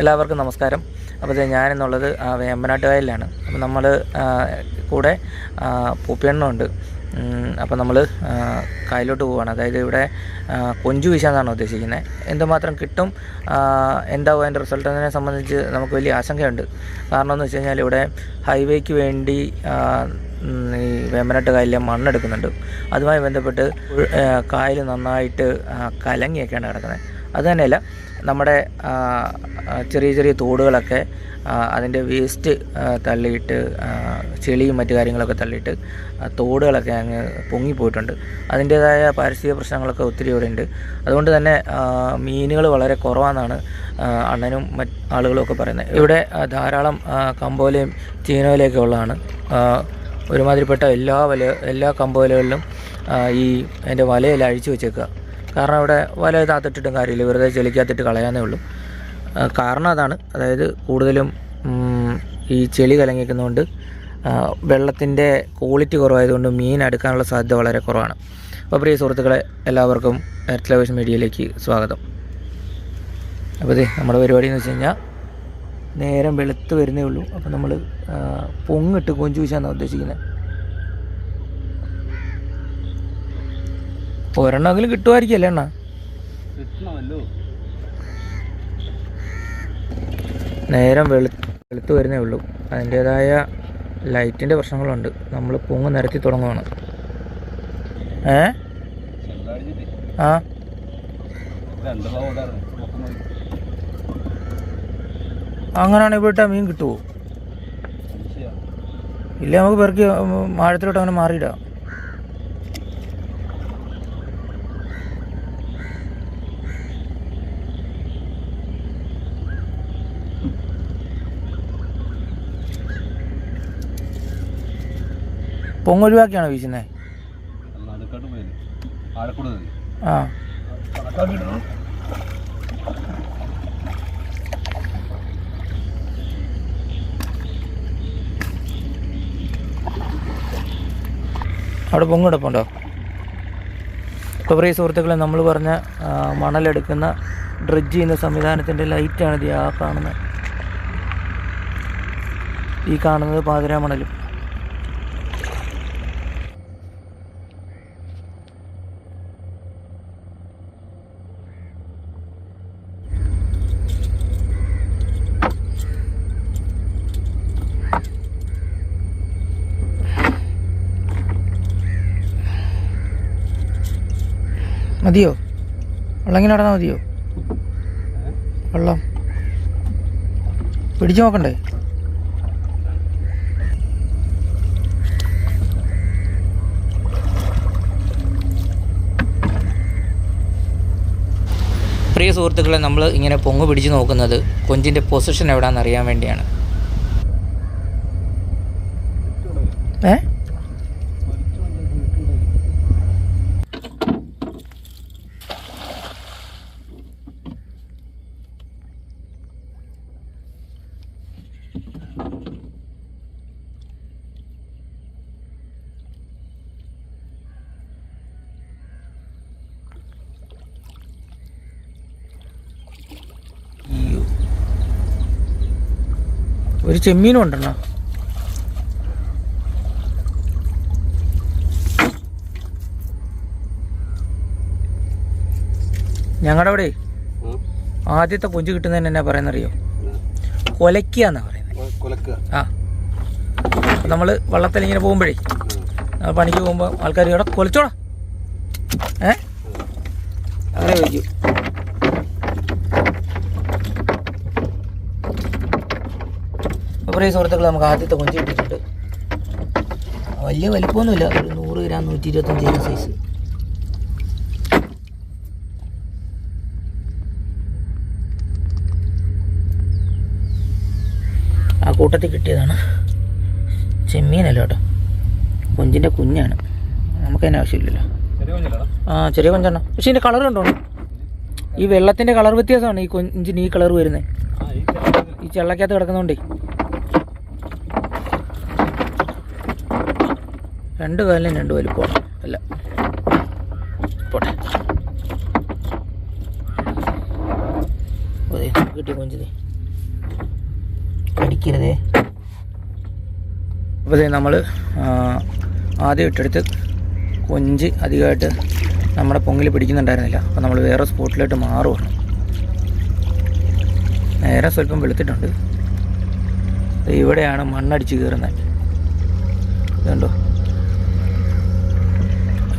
എല്ലാവർക്കും നമസ്കാരം. അപ്പോൾ ഞാനെന്നുള്ളത് വേമ്പനാട്ട് കായലിലാണ്. അപ്പോൾ നമ്മൾ കൂടെ പൂപ്പിയെണ്ണമുണ്ട്. അപ്പോൾ നമ്മൾ കായലിലോട്ട് പോവുകയാണ്. അതായത് ഇവിടെ കൊഞ്ചു വീശാന്നാണ് ഉദ്ദേശിക്കുന്നത്. എന്തുമാത്രം കിട്ടും, എന്താവും അതിൻ്റെ റിസൾട്ട് എന്നതിനെ സംബന്ധിച്ച് നമുക്ക് വലിയ ആശങ്കയുണ്ട്. കാരണം എന്ന് വെച്ച് കഴിഞ്ഞാൽ ഇവിടെ ഹൈവേക്ക് വേണ്ടി ഈ വേമ്പനാട്ട് കായലിലെ മണ്ണെടുക്കുന്നുണ്ട്. അതുമായി ബന്ധപ്പെട്ട് കായൽ നന്നായിട്ട് കലങ്ങിയൊക്കെയാണ് കിടക്കുന്നത്. അതുതന്നെയല്ല, നമ്മുടെ ചെറിയ ചെറിയ തോടുകളൊക്കെ അതിൻ്റെ വേസ്റ്റ് തള്ളിയിട്ട്, ചെളിയും മറ്റു കാര്യങ്ങളൊക്കെ തള്ളിയിട്ട് തോടുകളൊക്കെ അങ്ങ് പൊങ്ങിപ്പോയിട്ടുണ്ട്. അതിൻ്റേതായ പാരിസ്ഥിതിക പ്രശ്നങ്ങളൊക്കെ ഒത്തിരി ഇവിടെ ഉണ്ട്. അതുകൊണ്ട് തന്നെ മീനുകൾ വളരെ കുറവാണെന്നാണ് അണ്ണനും ആളുകളും ഒക്കെ പറയുന്നത്. ഇവിടെ ധാരാളം കമ്പോലയും ചീനവലയൊക്കെ ഉള്ളതാണ്. ഒരുമാതിരിപ്പെട്ട എല്ലാ കമ്പോലകളിലും ഈ അതിൻ്റെ വലയെല്ലാം അഴിച്ചു വെച്ചേക്കുക. കാരണം ഇവിടെ വല താത്തിട്ടിട്ടും കാര്യമില്ല, വെറുതെ ചെളിക്കകത്തിട്ട് കളയാനേ ഉള്ളൂ. കാരണം അതാണ്. അതായത് കൂടുതലും ഈ ചെളി കലങ്ങിക്കുന്നതുകൊണ്ട് വെള്ളത്തിൻ്റെ ക്വാളിറ്റി കുറവായതുകൊണ്ട് മീൻ അടുക്കാനുള്ള സാധ്യത വളരെ കുറവാണ്. അപ്പോൾ പ്രിയ സുഹൃത്തുക്കളെ, എല്ലാവർക്കും എർത്ത് ലവേഴ്സ് മീഡിയയിലേക്ക് സ്വാഗതം. അപ്പോൾ നമ്മുടെ പരിപാടി എന്ന് വെച്ച് കഴിഞ്ഞാൽ നേരം വെളുത്ത് വരുന്നേ ഉള്ളൂ. അപ്പോൾ നമ്മൾ പൊങ്ങിട്ട് കൊഞ്ചു വീശാന്നാണ് ഉദ്ദേശിക്കുന്നത്. ഒരെണ്ണമെങ്കിലും കിട്ടുമായിരിക്കും അല്ലേ അണ്ണാ? നേരം വെളുത്ത് വരുന്നേ ഉള്ളൂ. അതിൻ്റേതായ ലൈറ്റിൻ്റെ പ്രശ്നങ്ങളുണ്ട്. നമ്മൾ പൊങ്ങ് നിരത്തി തുടങ്ങുവാണ്. അങ്ങനെയാണെങ്കിൽ ഇവിടെ മീൻ കിട്ടുമോ? ഇല്ല, നമുക്ക് പെറുക്കി ആഴത്തിലോട്ട് അങ്ങനെ മാറിയിടാം. പൊങ്ങൊഴിവാക്കിയാണോ വീശുന്നത്? ആ, അവിടെ പൊങ്ങിടപ്പുണ്ടോ? ഇപ്പോൾ പ്രിയ സുഹൃത്തുക്കളെ, നമ്മൾ പറഞ്ഞ മണലെടുക്കുന്ന ഡ്രഡ്ജ് ചെയ്യുന്ന സംവിധാനത്തിൻ്റെ ലൈറ്റാണിത്. ഈ കാണുന്നത് പാതിരാ മണലും. മതിയോ? വെള്ളം ഇങ്ങനെ നടന്നാൽ മതിയോ? വെള്ളം പിടിച്ചു നോക്കണ്ടേ? പ്രിയ സുഹൃത്തുക്കളെ, നമ്മൾ ഇങ്ങനെ പൊങ്ങ് പിടിച്ച് നോക്കുന്നത് കൊഞ്ചിൻ്റെ പൊസിഷൻ എവിടെയാണെന്ന് അറിയാൻ വേണ്ടിയാണ്. ഒരു ചെമ്മീനും ഉണ്ടെണ്ണ. ഞങ്ങളുടെ അവിടെ ആദ്യത്തെ കൊഞ്ച് കിട്ടുന്നതിന് എന്നാ പറയുന്നറിയോ? കൊലക്കുക എന്നാ പറയുന്നത്. ആ, നമ്മൾ വള്ളത്തിൽ ഇങ്ങനെ പോകുമ്പോഴേ, പണിക്ക് പോകുമ്പോൾ ആൾക്കാർ ഇവിടെ കൊലച്ചോടാ അങ്ങനെ വയ്ക്കും. കുറേ സുഹൃത്തുക്കൾ, നമുക്ക് ആദ്യത്തെ കൊഞ്ച് കിട്ടിയിട്ടുണ്ട്. വലിയ വലിപ്പമൊന്നുമില്ല, ഒരു 100 ഗ്രാം 125 ഗ്രാം സൈസ്. ആ കൂട്ടത്തിൽ കിട്ടിയതാണ്. ചെമ്മീനല്ല കേട്ടോ, കൊഞ്ചിൻ്റെ കുഞ്ഞാണ്. നമുക്കതിന് ആവശ്യമില്ലല്ലോ. ചെറിയ കൊഞ്ചാണ്. പക്ഷെ ഇതിൻ്റെ കളർ കണ്ടോ? ഈ വെള്ളത്തിൻ്റെ കളർ വ്യത്യാസമാണ് ഈ കൊഞ്ചിന് ഈ കളർ വരുന്നത്. ഈ ചെള്ളക്കകത്ത് കിടക്കുന്നതുകൊണ്ടേ. രണ്ട് കാലിനും രണ്ട് വലിപ്പമാണ്. അല്ല, പോട്ടെ. കിട്ടിയ കൊഞ്ച് കടിക്കരുതേ. അപ്പോൾ നമ്മൾ ആദ്യം ഇട്ടെടുത്ത് കൊഞ്ച് അധികമായിട്ട് നമ്മുടെ പൊങ്ങിൽ പിടിക്കുന്നുണ്ടായിരുന്നില്ല. അപ്പോൾ നമ്മൾ വേറെ സ്പോട്ടിലോട്ട് മാറുവാണ്. നേരെ സ്വല്പം വെളുത്തിട്ടുണ്ട്. ഇവിടെയാണ് മണ്ണടിച്ച് കയറുന്നത്. ഇതുണ്ടോ,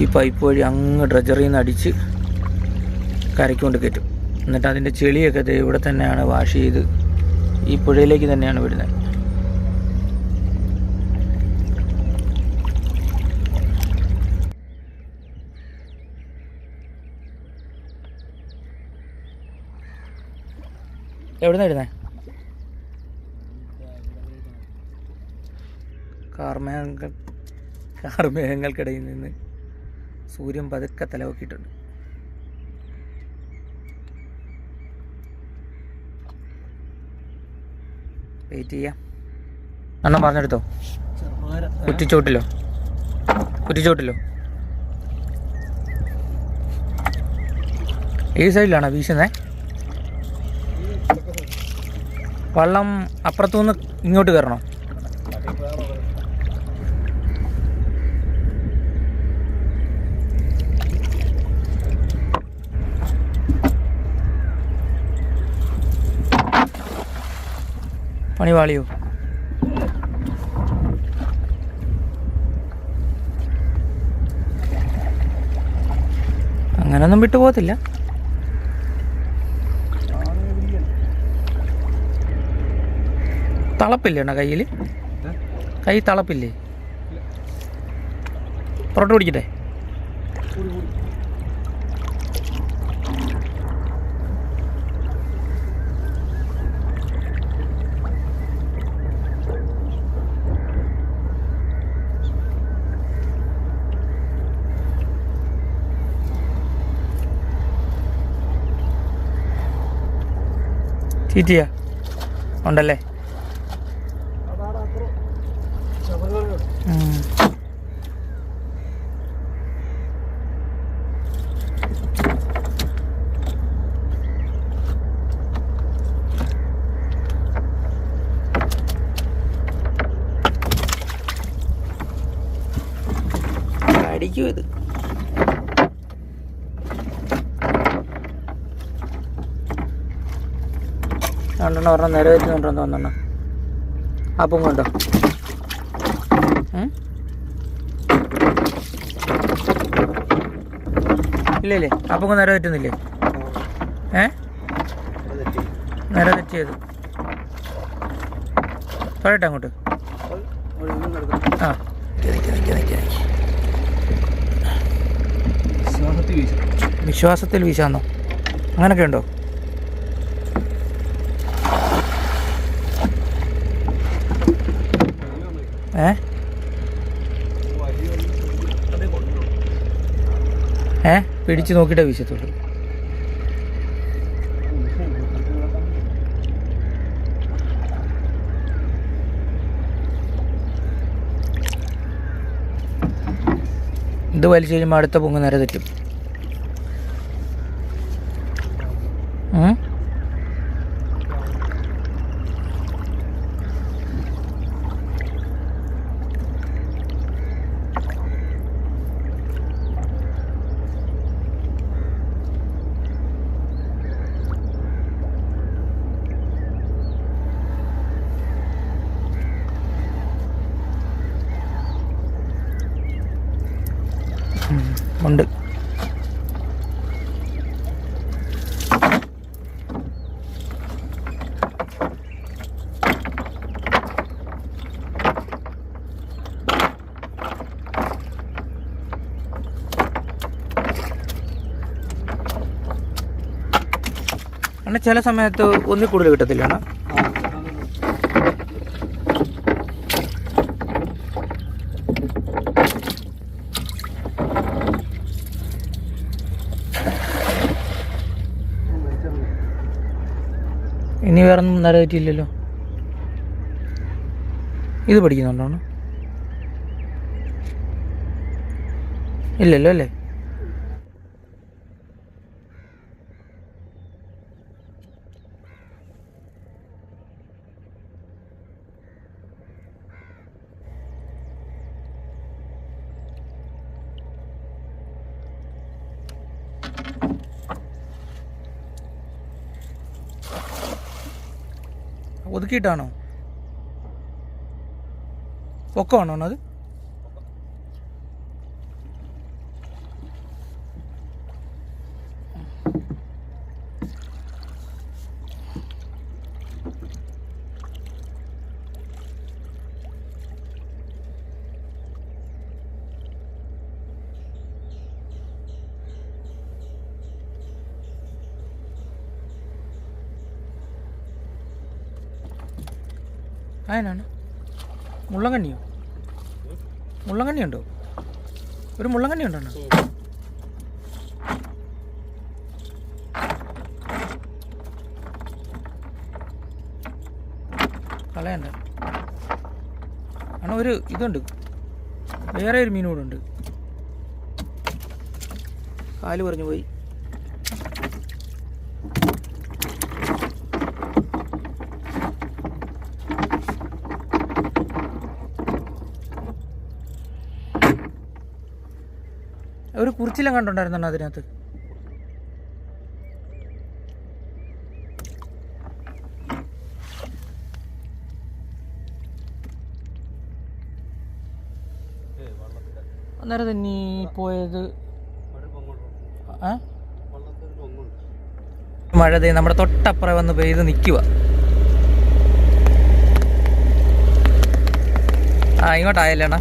ഈ പൈപ്പ് വഴി അങ്ങ് ഡ്രജറിൽ നിന്ന് അടിച്ച് കരയ്ക്കൊണ്ട് കയറ്റും. എന്നിട്ട് അതിൻ്റെ ചെളിയൊക്കെ ഇവിടെ തന്നെയാണ് വാഷ് ചെയ്ത് ഈ പുഴയിലേക്ക് തന്നെയാണ് വിടുന്നത്. എവിടെ നിന്ന് ഇടുന്നത്? കാർമേഘങ്ങൾക്കിടയിൽ നിന്ന് സൂര്യൻ പതുക്കെ തലവൊക്കിയിട്ടുണ്ട്. വെയിറ്റ് ചെയ്യാം. അണ്ണൻ പറഞ്ഞെടുത്തോ? കുറ്റിച്ചോട്ടിലോ? ഈ സൈഡിലാണോ വീശുന്നത്? വള്ളം അപ്പുറത്തുനിന്ന് ഇങ്ങോട്ട് കയറണോ? പണിവാളിയോ? അങ്ങനൊന്നും വിട്ടുപോകത്തില്ല. തളപ്പില്ലേ അണ്ണാ കയ്യിൽ? കൈ തളപ്പില്ലേ? പൊറോട്ട പിടിക്കട്ടെ? ചീറ്റിയാ ഉണ്ടല്ലേ? അടിക്കും ഇത്. രണ്ടെണ്ണം ഒരെണ്ണം നിരവറ്റുന്നുണ്ടെന്ന് തോന്നണം. അപ്പം കൊണ്ടോ? ഇല്ലേ അപ്പം നിര തെറ്റുന്നില്ലേ? നിര തെറ്റിയത് പറയട്ടെ അങ്ങോട്ട്. ആ വിശ്വാസത്തിൽ വീശാന്നോ? അങ്ങനൊക്കെ ഉണ്ടോ? പിടിച്ച് നോക്കിയിട്ടേ വീശത്തുള്ളൂ. ഇത് വലിച്ചു കഴിയുമ്പോൾ അടുത്ത പൊങ്ങ് നേരെ തെറ്റും. ഉണ്ട്. അങ്ങനെ ചില സമയത്ത് ഒന്നിൽ കൂടുതൽ കിട്ടത്തില്ല. ഇനി വേറെ ഒന്നും നേരെ പറ്റിയില്ലല്ലോ. ഇത് പഠിക്കുന്നുണ്ടോ? ഇല്ലല്ലോ അല്ലേ? ഒതുക്കിയിട്ടാണോ? പൊക്കമാണോ അത്? അതിനാണ് മുള്ളങ്കണ്ണിയോ? മുള്ളങ്കണ്ണി ഉണ്ടോ? ഒരു മുള്ളങ്കണ്ണി ഉണ്ടോ? കളയണ്ട. ആണോ? ഒരു ഇതുണ്ട്, വേറെ ഒരു മീൻ കൂടെ ഉണ്ട്. കാല് പറഞ്ഞു പോയി. ഒരു കുറിച്ചിലും കണ്ടുണ്ടായിരുന്നോ അതിനകത്ത്? അന്നേരം തന്നെ പോയത് മഴ നമ്മുടെ തൊട്ടപ്പുറം വന്ന് പെയ്ത് നിൽക്കുക. ഇങ്ങോട്ടായല്ലേണ്ണ?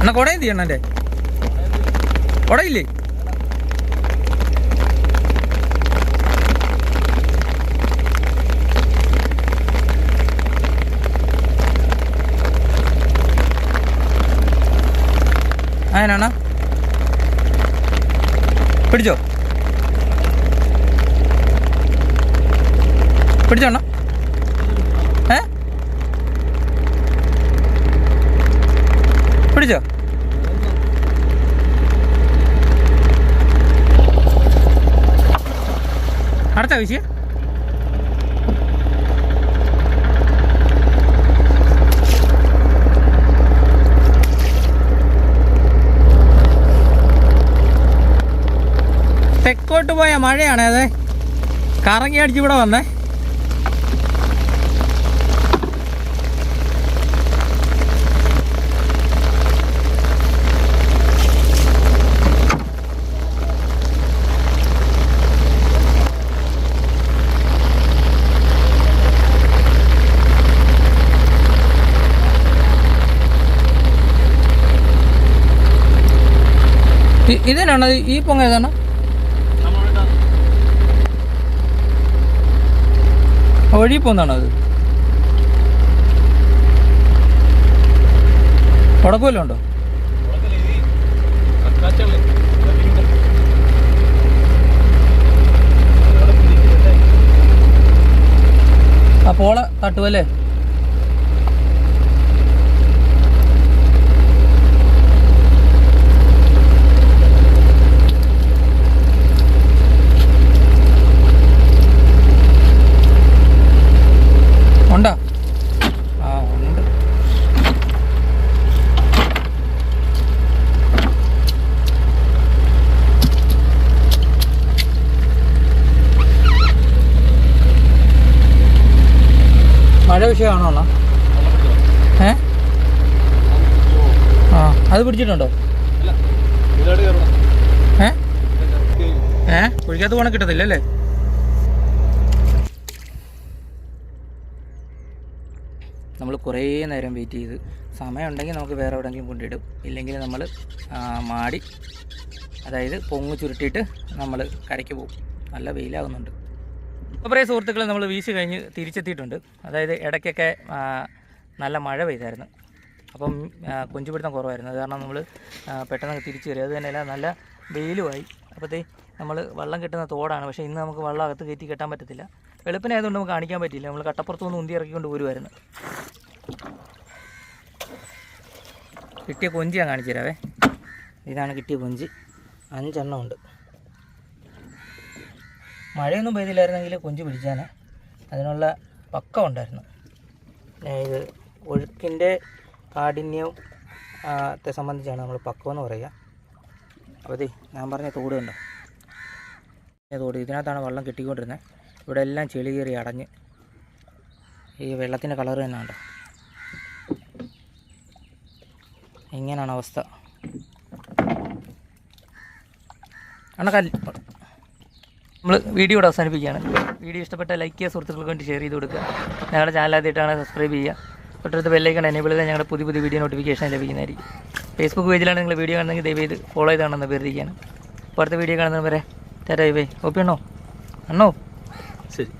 എന്നാ കുടയും തീയണ്ണ? എൻ്റെ കുടയില്ലേ? അതിനാണ് പിടിച്ചോ? പിടിച്ചോണ്ണ? പിടിച്ചോ? അടുത്ത വിഷയം തെക്കോട്ട് പോയ മഴയാണ്. അതെ, കറങ്ങി അടിച്ച് ഇവിടെ വന്നേ. ഇതേനാണ് ഈ പൊങ്ങ? ഏതാണ്? ഒഴുകി പോന്നാണോ അത്? കുഴപ്പമില്ല ഉണ്ടോ? ആ പോള തട്ടുമല്ലേ? ഉണ്ടോ? ആ ഉണ്ട്. മഴ വിഷയമാണോ അണ്ണാ? അത് പിടിച്ചിട്ടുണ്ടോ? കുഴിക്കകത്ത് പോകണം കിട്ടത്തില്ല അല്ലേ? നമ്മൾ കുറേ നേരം വെയിറ്റ് ചെയ്ത് സമയമുണ്ടെങ്കിൽ നമുക്ക് വേറെ എവിടെയെങ്കിലും കൊണ്ടിടും, ഇല്ലെങ്കിൽ നമ്മൾ മാടി, അതായത് പൊങ്ങ് ചുരുട്ടിയിട്ട് നമ്മൾ കരയ്ക്ക് പോകും. നല്ല വെയിലാകുന്നുണ്ട്. അപ്പോൾ പ്രിയ സുഹൃത്തുക്കളെ, നമ്മൾ വീശി കഴിഞ്ഞ് തിരിച്ചെത്തിയിട്ടുണ്ട്. അതായത് ഇടയ്ക്കൊക്കെ നല്ല മഴ പെയ്തായിരുന്നു. അപ്പം കൊഞ്ചുപിടുത്തം കുറവായിരുന്നു. അത് കാരണം നമ്മൾ പെട്ടെന്ന് തിരിച്ചു വരും. അത് തന്നെയല്ല, നല്ല വെയിലുമായി. അപ്പോഴത്തേ നമ്മൾ വെള്ളം കിട്ടുന്ന തോടാണ്. പക്ഷേ ഇന്ന് നമുക്ക് വെള്ളം അകത്ത് കയറ്റി കെട്ടാൻ പറ്റത്തില്ല. വെളുപ്പിനായതുകൊണ്ട് നമുക്ക് കാണിക്കാൻ പറ്റില്ല. നമ്മൾ കട്ടപ്പുറത്തുനിന്ന് ഉന്തി ഇറക്കിക്കൊണ്ട് പോരുമായിരുന്നു. കിട്ടിയ കൊഞ്ച് ഞാൻ കാണിച്ചു തരാവേ. ഇതാണ് കിട്ടിയ കൊഞ്ച്. 5 എണ്ണം ഉണ്ട്. മഴയൊന്നും പെയ്തില്ലായിരുന്നെങ്കിൽ കൊഞ്ച് പിടിച്ചാൽ അതിനുള്ള പക്കം ഉണ്ടായിരുന്നു. ഇത് ഒഴുക്കിൻ്റെ കാഠിന്യവും ത്തെ സംബന്ധിച്ചാണ് നമ്മൾ പക്കം എന്ന് പറയുക. അപ്പോൾ ഞാൻ പറഞ്ഞ തോട് കണ്ടോ, തോട് ഇതിനകത്താണ് വെള്ളം കെട്ടിക്കൊണ്ടിരുന്നത്. ഇവിടെ എല്ലാം ചെളി കയറി അടഞ്ഞ് ഈ വെള്ളത്തിൻ്റെ കളർ തന്നെ ഉണ്ടോ, ഇങ്ങനെയാണ് അവസ്ഥ. നമ്മൾ വീഡിയോ ഇവിടെ അവസാനിപ്പിക്കുകയാണ്. വീഡിയോ ഇഷ്ടപ്പെട്ട ലൈക്ക് ചെയ്യുക, സുഹൃത്തുക്കൾക്ക് വേണ്ടി ഷെയർ ചെയ്ത് കൊടുക്കുക. ഞങ്ങളുടെ ചാനൽ ആദ്യമായിട്ടാണ് സബ്സ്ക്രൈബ് ചെയ്യുക. തൊട്ടടുത്ത് ബെല്ലൈക്കൺ എനേബിൾ ചെയ്താൽ ഞങ്ങളുടെ പുതിയ വീഡിയോ നോട്ടിഫിക്കേഷൻ ലഭിക്കുന്നതായിരിക്കും. ഫേസ്ബുക്ക് പേജിലാണ് നിങ്ങൾ വീഡിയോ കാണുന്നെങ്കിൽ ദയവേത് ഫോളോ ചെയ്താണെന്ന് അഭ്യർത്ഥിക്കുകയാണ്. അപ്പോൾ അടുത്ത വീഡിയോ കാണുന്നവരെ ടാറ്റാ ബൈ. ഓപ്പി അണ്ണോ ശരി.